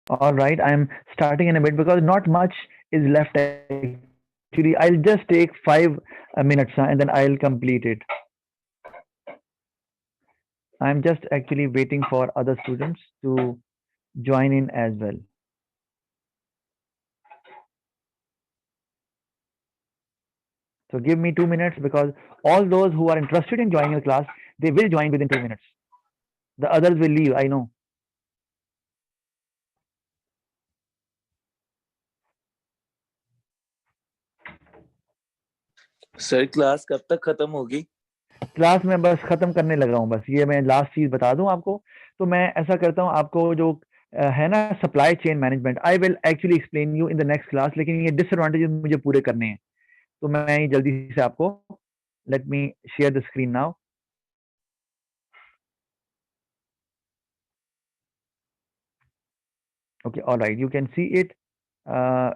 All right, I'm starting in a bit because not much is left actually. I'll just take 5 minutes and then I'll complete it. I'm just actually waiting for other students to join in as well. So give me 2 minutes because all those who are interested in joining the class, they will join within 2 minutes. The others will leave, I know. Sir class कब तक खत्म होगी? Class में बस खत्म करने लगा हूँ, बस ये मैं लास्ट चीज बता दूं आपको। तो मैं ऐसा करता हूँ, आपको जो है ना supply chain management, I will actually explain you in the next class, लेकिन ये डिसएडवांटेजेस मुझे पूरे करने हैं। तो मैं ये जल्दी से आपको, let me share the screen now. Okay, all right, you can see it.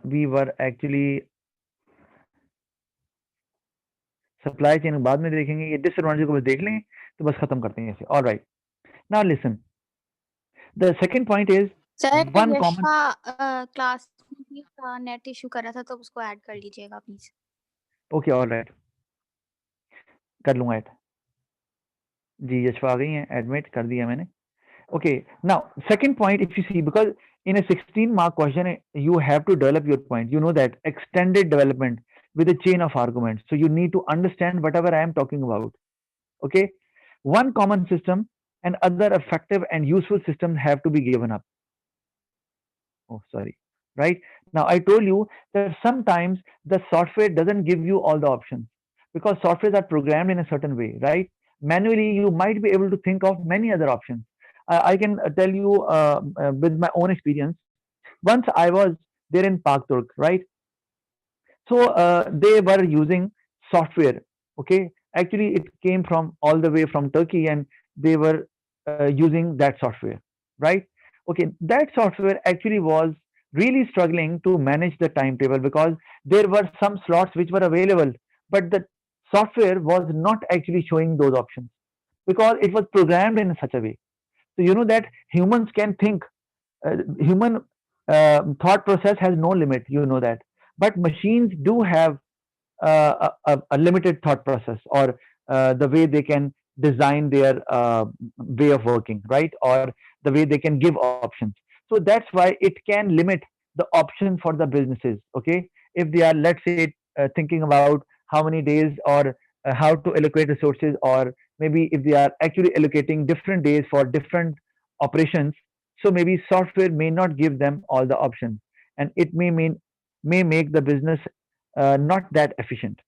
We were actually supply chain बाद में देखेंगे, ये डिसएडवांटेज को बस देख लें तो बस खत्म करते हैं इसे। All right, now listen, the second point is sir one common. यशवा क्लास में का नेट इशू कर रहा था तो उसको ऐड कर लीजिएगा प्लीज। ओके, ऑल राइट, कर लूंगा ऐड। जी, यशवा आ गई हैं, एडमिट कर दिया मैंने। Okay, now second point, if you see, because in a 16 mark question, you have to develop your point. You know that extended development with a chain of arguments. So you need to understand whatever I am talking about. Okay, one common system and other effective and useful systems have to be given up. Oh, sorry. Right now, I told you that sometimes the software doesn't give you all the options because softwares are programmed in a certain way, right? Manually, you might be able to think of many other options. I can tell you with my own experience. Once I was there in Pak Turk, right? So they were using software. Okay, actually, it came from all the way from Turkey, and they were using that software, right? Okay, that software actually was really struggling to manage the timetable because there were some slots which were available, but the software was not actually showing those options because it was programmed in such a way. So you know that humans can think, human thought process has no limit, you know that, but machines do have a limited thought process, or the way they can design their way of working, right? Or the way they can give options. So that's why it can limit the option for the businesses. Okay, if they are, let's say, thinking about how many days, or how to allocate resources, or maybe if they are actually allocating different days for different operations, so maybe software may not give them all the options, and it may make the business not that efficient.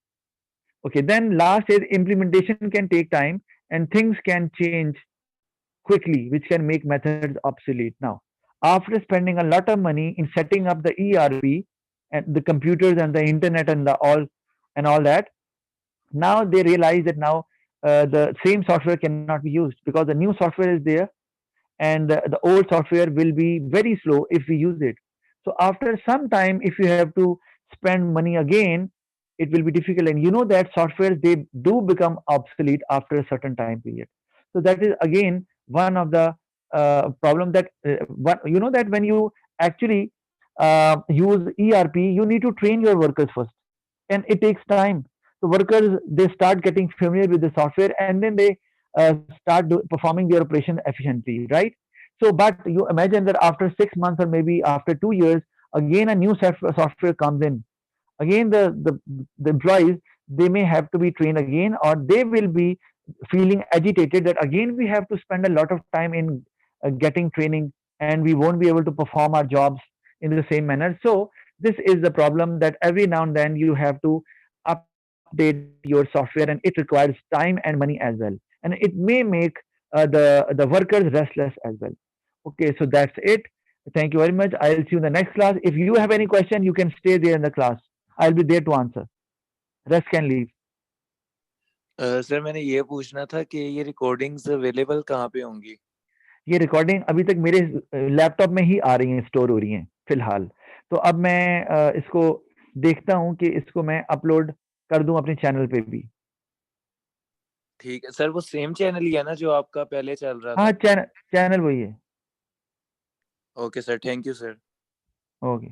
Okay, then last is implementation can take time and things can change quickly, which can make methods obsolete. Now, after spending a lot of money in setting up the ERP and the computers and the internet and the all that, now they realize that now the same software cannot be used because the new software is there, and the old software will be very slow if we use it. So after some time, if you have to spend money again, it will be difficult. And you know that softwares, they do become obsolete after a certain time period. So that is again one of the problem that you know that when you actually use ERP, you need to train your workers first, and it takes time. So workers, they start getting familiar with the software, and then they performing their operation efficiently, right? So, but you imagine that after 6 months or maybe after 2 years, again a new software comes in. Again, the employees, they may have to be trained again, or they will be feeling agitated that again we have to spend a lot of time in getting training, and we won't be able to perform our jobs in the same manner. So this is the problem, that every now and then you have to update your software, and it requires time and money as well, and it may make the workers restless as well. Okay, so that's it. Thank you very much. I'll see you in the next class. If you have any question, you can stay there in the class. I'll be there to answer. Rest can leave. Sir मैंने ये पूछना था कि ये recordings available कहाँ पे होंगी? ये रिकॉर्डिंग अभी तक मेरे लैपटॉप में ही आ रही हैं, स्टोर हो रही हैं फिलहाल। तो अब मैं इसको देखता हूँ कि इसको मैं अपलोड कर दूं अपने चैनल पे भी। ठीक है सर, वो सेम चैनल ही है ना जो आपका पहले चल रहा था? हाँ, चैनल वही है। Okay sir, thank you sir. Okay.